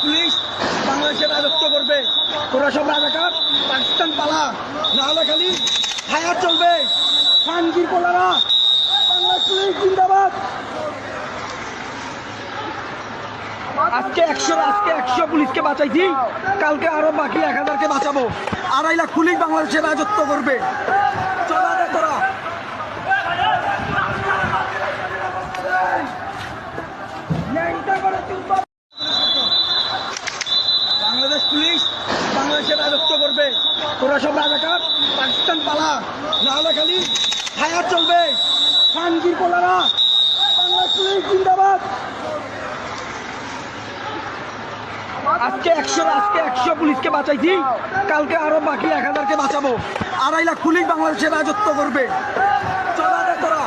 Police বাংলাদেশের রাজত্ব করবে। তোরা সব রাজাকার, পাকিস্তান পালা, না হলে খালি ফায়ার চলবে। খানগির পোলারা, বাংলাদেশ পুলিশ জিন্দাবাদ। আজকে 100 পুলিশকে বাঁচাইছি, কালকে আরো বাকি 1000কে বাঁচাবো। 2.5 লাখ পুলিশ বাংলাদেশের রাজত্ব করবে। চলা রে তোরা। বাংলাদেশ পুলিশ বাংলাদেশের রাজত্ব করবে। তোরা সব রাজাকার, পাকিস্তান পালা, না হলে খালি ফায়ার চলবে। খানগির পোলারা, বাংলাদেশ পুলিশ জিন্দাবাদ। আজকে 100 পুলিশকে বাঁচাইছি, কালকে আরো বাকি 1000কে বাঁচাবো। 2.5 লাখ পুলিশ বাংলাদেশের রাজত্ব করবে। চলা রে তোরা।